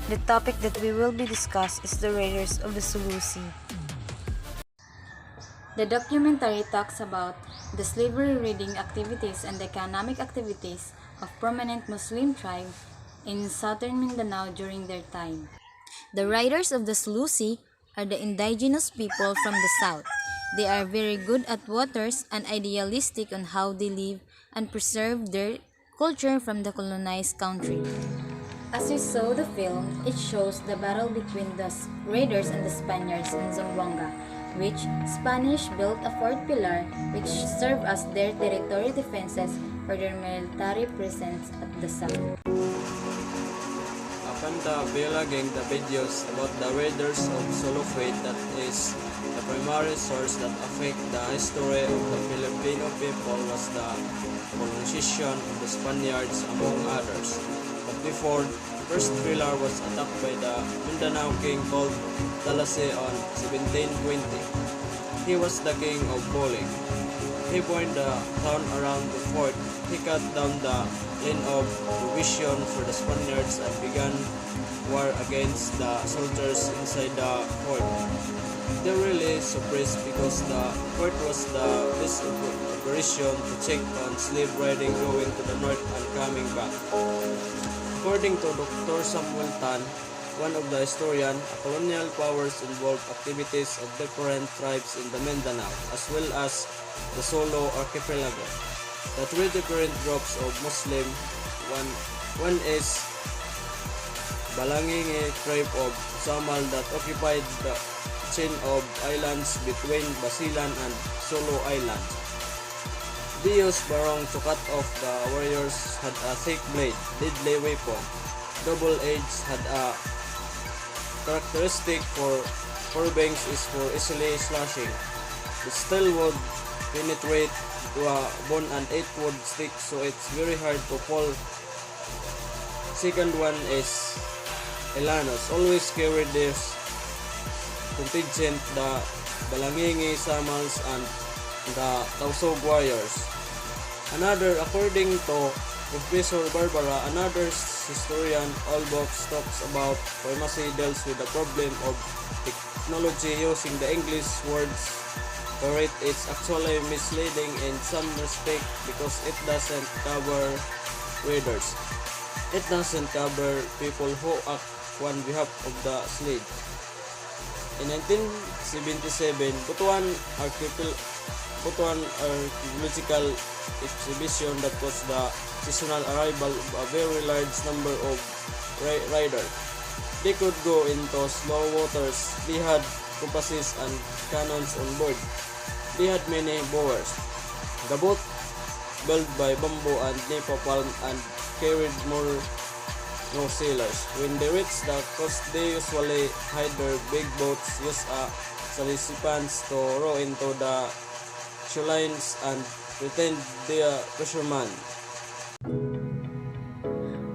The topic that we will be discussed is the raiders of the Sulu Sea. The documentary talks about the slavery raiding activities and the economic activities of prominent Muslim tribes in southern Mindanao during their time. The riders of the Sulu Sea are the indigenous people from the south. They are very good at waters and idealistic on how they live and preserve their culture from the colonized country. As we saw the film, it shows the battle between the raiders and the Spaniards in Zamboanga, which Spanish built a fort pillar which served as their territory defenses for their military presence at the south. Upon the bilaging the videos about the raiders of Sulu Sea, that is the primary source that affect the history of the Filipino people was the colonization of the Spaniards among others. But before, the first pillar was attacked by the Mindanao king called Talase on 1720. He was the king of Boling. He burned the town around the fort. He cut down the line of provision for the Spaniards and began war against the soldiers inside the fort. They were really surprised because the fort was the best operation to check on slave riding going to the north and coming back. According to Dr. Samuel Tan, one of the historians, colonial powers involved activities of different tribes in the Mindanao as well as the Solo archipelago. The three different groups of Muslim, one is Balangingi tribe of Samal that occupied the chain of islands between Basilan and Solo Island. They used barong to cut off the warriors, had a thick blade, deadly weapon. Double-edged had a characteristic for bangs is for easily slashing. The steel would penetrate to a bone and it would stick, so it's very hard to pull. Second one is Elanos, always carry this contingent, the Balangingi, Samals, and the Tausog warriors. According to Professor Barbara, another historian, all books talks about pharmacy deals with the problem of technology using the English words for it. It's actually misleading in some respect because it doesn't cover readers. It doesn't cover people who act on behalf of the slave. In 1977, Butuan archaeological exhibition that was the seasonal arrival of a very large number of riders. They could go into slow waters. They had compasses and cannons on board. They had many bowers. The boat built by bamboo and nipa palm and carried no sailors. When they reached the coast, they usually hide their big boats, use participants to row into the shorelines and pretend they are fishermen.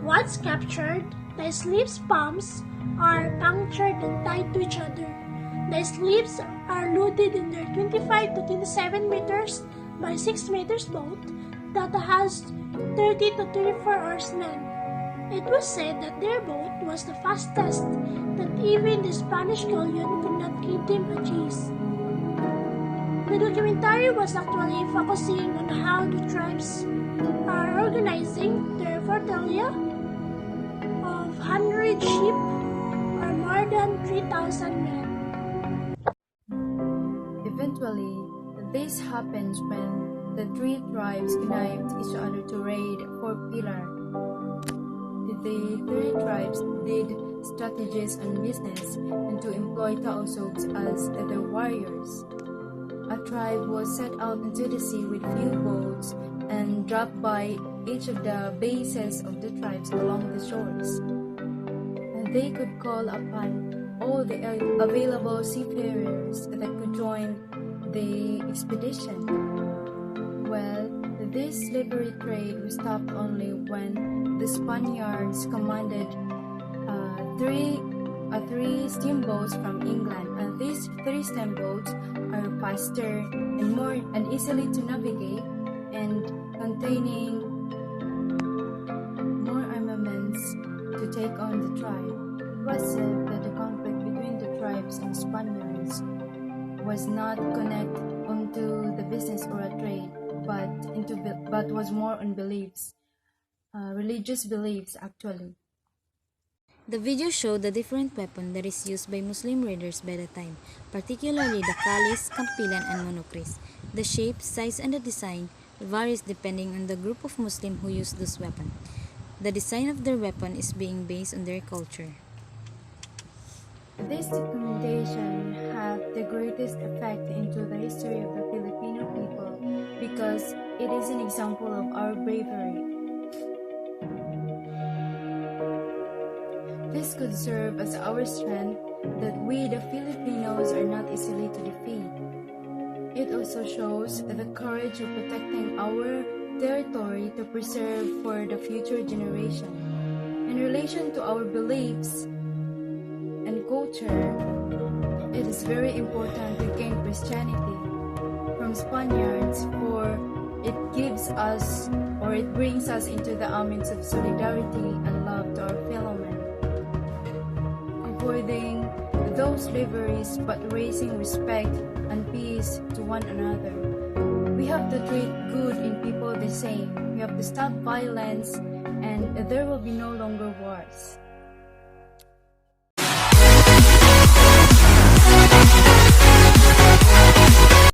Once captured, the slaves' palms are punctured and tied to each other. The slaves are loaded in their 25 to 27 meters by 6 meters boat that has 30 to 34 oarsmen. It was said that their boat was the fastest, that even the Spanish galleon could not keep them a chase. The documentary was actually focusing on how the tribes are organizing their flotilla of 100 ships or more than 3,000 men. Eventually, this happens when the three tribes connived each other to raid Fort Pilar. The three tribes did strategies and business and to employ Taosogs as the warriors. A tribe was set out into the sea with few boats and dropped by each of the bases of the tribes along the shores. And they could call upon all the available seafarers that could join the expedition. Well, this slavery trade was stopped only when the Spaniards commanded three steamboats from England, and these three steamboats are faster and more easily to navigate and containing more armaments to take on the tribe. was said that the conflict between the tribes and Spaniards was not connected onto the business or a trade, but was more on beliefs, religious beliefs actually. The video showed the different weapon that is used by Muslim raiders by the time, particularly the kalis, kampilan, and monokris. The shape, size, and the design varies depending on the group of Muslim who use those weapons. The design of their weapon is being based on their culture. This documentation had the greatest effect into the history of the Filipino people because it is an example of our bravery. This could serve as our strength that we the Filipinos are not easily to defeat. It also shows the courage of protecting our territory to preserve for the future generation. In relation to our beliefs and culture, it is very important to gain Christianity from Spaniards, for it gives us or it brings us into the ambience of solidarity and love to our fellow men, avoiding those slaveries but raising respect and peace to one another. We have to treat good in people the same. We have to stop violence and there will be no longer wars.